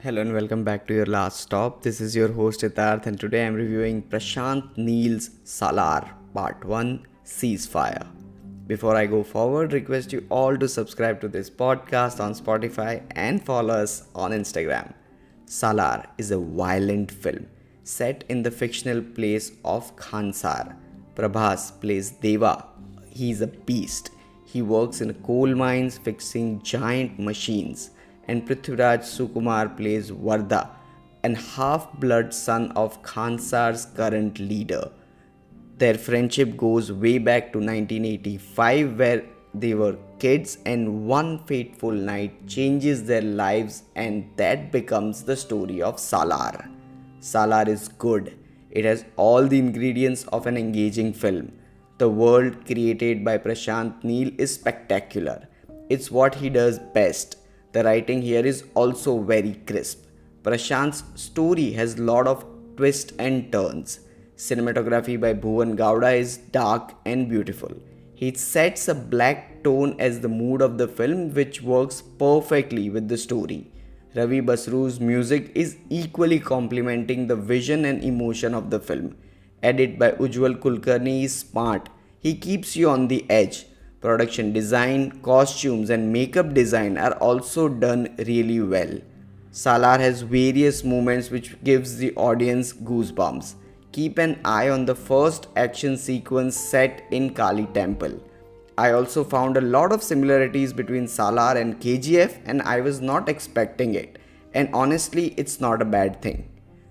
Hello and welcome back to your last stop. This is your host Itarth and today I'm reviewing Prashanth Neel's Salaar Part 1 Ceasefire. Before I go forward, request you all to subscribe to this podcast on Spotify and follow us on Instagram. Salaar is a violent film set in the fictional place of Khansar. Prabhas plays Deva. He's a beast. He works in coal mines fixing giant machines, and Prithviraj Sukumar plays Varda, an half-blood son of Khansar's current leader. Their friendship goes way back to 1985, where they were kids, and one fateful night changes their lives, and that becomes the story of Salaar. Salaar is good. It has all the ingredients of an engaging film. The world created by Prashanth Neel is spectacular. It's what he does best. The writing here is also very crisp. Prashanth's story has lot of twists and turns. Cinematography by Bhuvan Gowda is dark and beautiful. He sets a black tone as the mood of the film, which works perfectly with the story. Ravi Basru's music is equally complementing the vision and emotion of the film. Edit by Ujjwal Kulkarni is smart. He keeps you on the edge. Production design, costumes and makeup design are also done really well. Salaar has various moments which gives the audience goosebumps. Keep an eye on the first action sequence set in Kali Temple. I also found a lot of similarities between Salaar and KGF and I was not expecting it. And honestly, it's not a bad thing.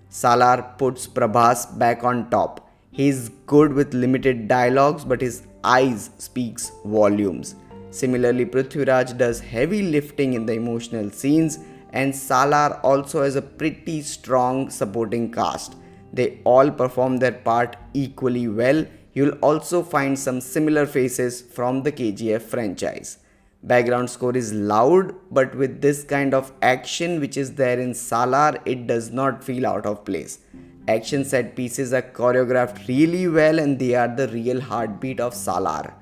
Salaar puts Prabhas back on top. He's good with limited dialogues, but his eyes speaks volumes. Similarly, Prithviraj does heavy lifting in the emotional scenes, and Salaar also has a pretty strong supporting cast. They all perform their part equally well. You'll also find some similar faces from the KGF franchise. Background score is loud, but with this kind of action which is there in Salaar, it does not feel out of place. Action set pieces are choreographed really well and they are the real heartbeat of Salaar.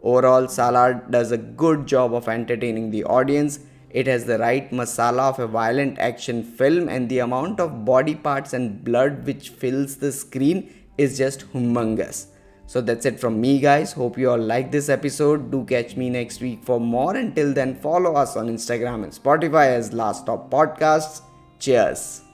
Overall, Salaar does a good job of entertaining the audience. It has the right masala of a violent action film, and the amount of body parts and blood which fills the screen is just humongous. So that's it from me, guys. Hope you all like this episode. Do catch me next week for more. Until then, follow us on Instagram and Spotify as Last Stop Podcasts. Cheers.